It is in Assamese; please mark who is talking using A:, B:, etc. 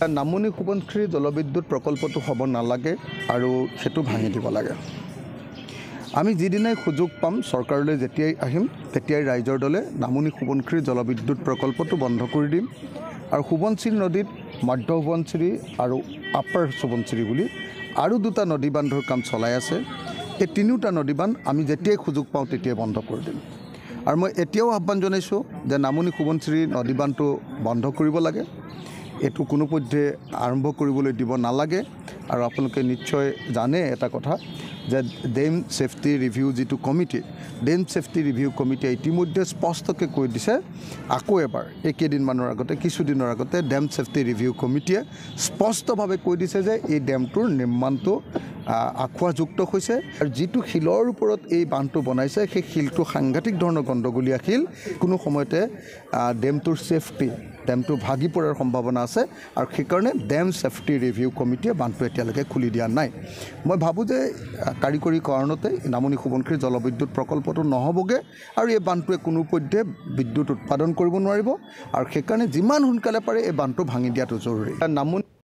A: নামনি সোৱণশিৰি জলবিদ্যুৎ প্ৰকল্পটো হ'ব নালাগে আৰু সেইটো ভাঙি দিব লাগে। আমি যিদিনাই সুযোগ পাম চৰকাৰলৈ যেতিয়াই আহিম তেতিয়াই ৰাইজৰ দলে নামনি সোৱণশিৰি জলবিদ্যুৎ প্ৰকল্পটো বন্ধ কৰি দিম আৰু সোৱণশিৰি নদীত মধ্য সোৱণশিৰি আৰু আপাৰ সোৱণশিৰি বুলি আৰু দুটা নদী বান্ধৰ কাম চলাই আছে। এই তিনিওটা নদী বান্ধ আমি যেতিয়াই সুযোগ পাওঁ তেতিয়াই বন্ধ কৰি দিম। আৰু মই এতিয়াও আহ্বান জনাইছোঁ যে নামনি সোৱণশিৰি নদী বান্ধটো বন্ধ কৰিব লাগে। এইটো কোনোপধ্যে আৰম্ভ কৰিবলৈ দিব নালাগে। আৰু আপোনালোকে নিশ্চয় জানে এটা কথা যে ডেম ছেফটি ৰিভিউ যিটো কমিটি, ডেম ছেফটি ৰিভিউ কমিটিয়ে ইতিমধ্যে স্পষ্টকৈ কৈ দিছে, আকৌ এবাৰ এইকেইদিনমানৰ আগতে কিছুদিনৰ আগতে ডেম ছেফটি ৰিভিউ কমিটিয়ে স্পষ্টভাৱে কৈ দিছে যে এই ডেমটোৰ নিৰ্মাণটো আঁখোৱাযুক্ত হৈছে আৰু যিটো শিলৰ ওপৰত এই বান্ধটো বনাইছে সেই শিলটো সাংঘাতিক ধৰণৰ গণ্ডগোলীয়া শিল। কোনো সময়তে ডেমটোৰ ছেফটি, ডেমটো ভাগি পৰাৰ সম্ভাৱনা আছে আৰু সেইকাৰণে ডেম ছেফটি ৰিভিউ কমিটিয়ে বান্ধটো এতিয়ালৈকে খুলি দিয়া নাই। মই ভাবোঁ যে কাৰিকৰী কাৰণতে নামনি সোৱণশিৰি জলবিদ্যুৎ প্ৰকল্পটো নহ'বগৈ আৰু এই বান্ধটোৱে কোনোপধ্যে বিদ্যুৎ উৎপাদন কৰিব নোৱাৰিব আৰু সেইকাৰণে যিমান সোনকালে পাৰে এই বান্ধটো ভাঙি দিয়াটো জৰুৰী। নামনি